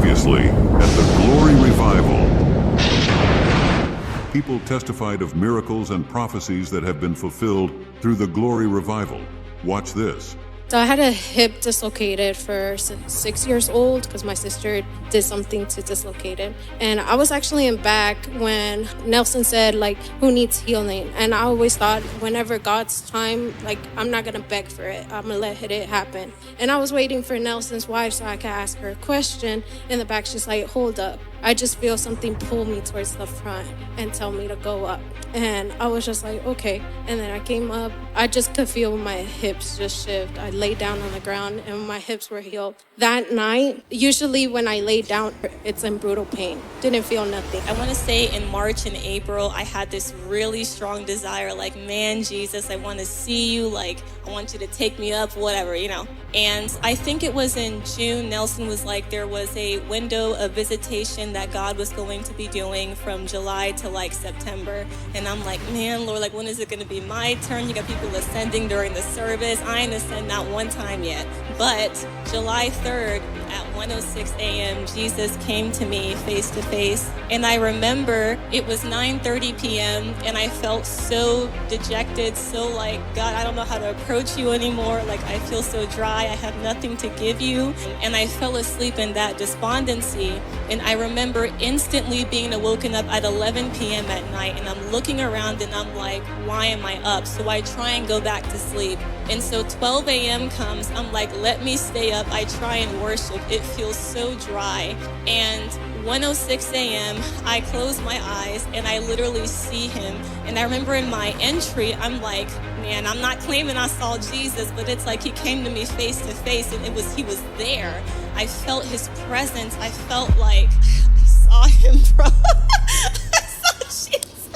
Previously at the Glory Revival. People testified of miracles and prophecies that have been fulfilled through the Glory Revival. Watch this. So I had a hip dislocated for 6 years old because my sister did something to dislocate it. And I was actually in back when Nelson said, like, who needs healing? And I always thought whenever God's time, like, I'm not going to beg for it. I'm going to let it happen. And I was waiting for Nelson's wife so I could ask her a question. In the back, she's like, hold up. I just feel something pull me towards the front and tell me to go up. And I was just like, okay. And then I came up. I just could feel my hips just shift. I laid down on the ground and my hips were healed. That night, usually when I lay down, it's in brutal pain. Didn't feel nothing. I want to say in March and April, I had this really strong desire, like, man, Jesus, I want to see you. Like, I want you to take me up, whatever, you know. And I think it was in June, Nelson was like, there was a window of visitation that God was going to be doing from July to like September. And I'm like, man, Lord, like, when is it going to be my turn? You got people ascending during the service. I ain't ascended not one time yet. But July 3rd at 1:06 a.m., Jesus came to me face to face. And I remember it was 9:30 p.m. and I felt so dejected, so like, God, I don't know how to approach you anymore. Like, I feel so dry. I have nothing to give you. And I fell asleep in that despondency. And I remember instantly being awoken up at 11 p.m. at night. And I'm looking around and I'm like, why am I up? So I try and go back to sleep. And so 12 a.m. comes. I'm like, let me stay up. I try and worship. It feels so dry. And 1:06 a.m., I close my eyes and I literally see him. And I remember in my entry, I'm like, man, I'm not claiming I saw Jesus, but it's like he came to me face to face and he was there. I felt his presence. I felt like I saw him, bro. I saw Jesus.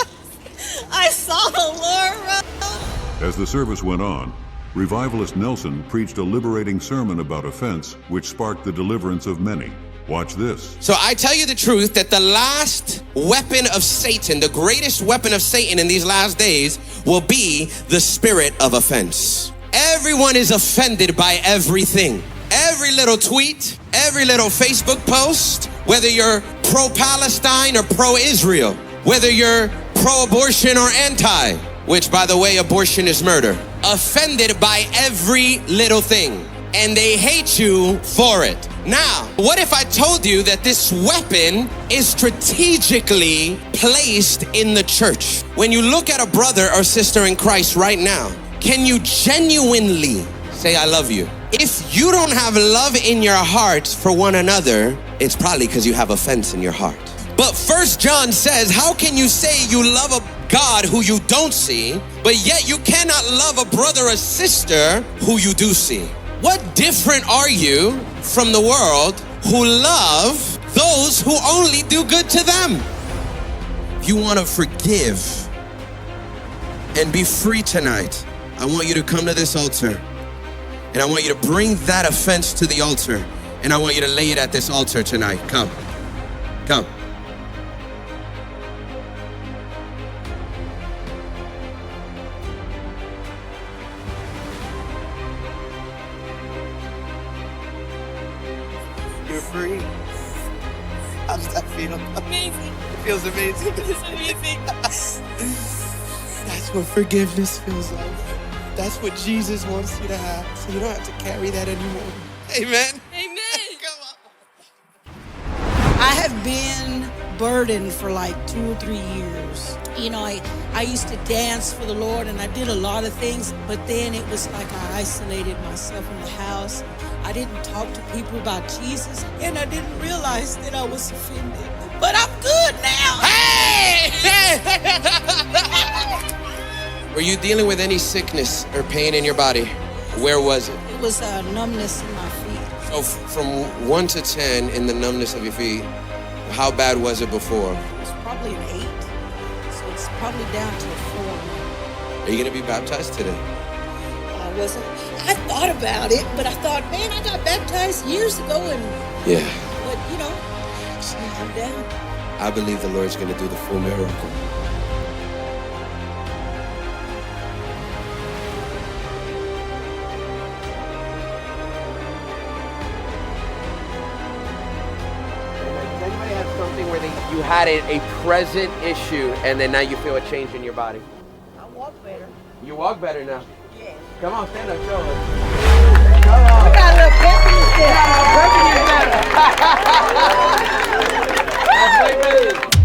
I saw the Lord, bro. As the service went on, Revivalist Nelson preached a liberating sermon about offense, which sparked the deliverance of many. Watch this. So I tell you the truth that the last weapon of Satan, the greatest weapon of Satan in these last days, will be the spirit of offense. Everyone is offended by everything. Every little tweet, every little Facebook post, whether you're pro-Palestine or pro-Israel, whether you're pro-abortion or anti, which, by the way, abortion is murder. Offended by every little thing. And they hate you for it. Now, what if I told you that this weapon is strategically placed in the church? When you look at a brother or sister in Christ right now, can you genuinely say, I love you? If you don't have love in your heart for one another, it's probably because you have offense in your heart. But 1 John says, how can you say you love a God who you don't see, but yet you cannot love a brother or sister who you do see? What different are you from the world who love those who only do good to them? If you want to forgive and be free tonight, I want you to come to this altar. And I want you to bring that offense to the altar. And I want you to lay it at this altar tonight. Come. Come. You're free. How does that feel? Amazing. It feels amazing. It's amazing. That's what forgiveness feels like. That's what Jesus wants you to have. So you don't have to carry that anymore. Amen. Amen. Come on. I have been burdened for like 2 or 3 years. You know, I used to dance for the Lord and I did a lot of things, but then it was like I isolated myself in the house. I didn't talk to people about Jesus and I didn't realize that I was offended. But I'm good now. Were you dealing with any sickness or pain in your body? Where was it? It was numbness in my feet. So from 1 to 10 in the numbness of your feet, how bad was it before? It was probably an 8. So it's probably down to a 4 now. Are you going to be baptized today? I wasn't. I thought about it, but I thought, man, I got baptized years ago and Yeah. but you know, I'm down. I believe the Lord's going to do the full miracle. you had a present issue, and then now you feel a change in your body? I walk better. You walk better now. Yeah. Come on, stand up, show us. We got a little pep in the step. That's way better.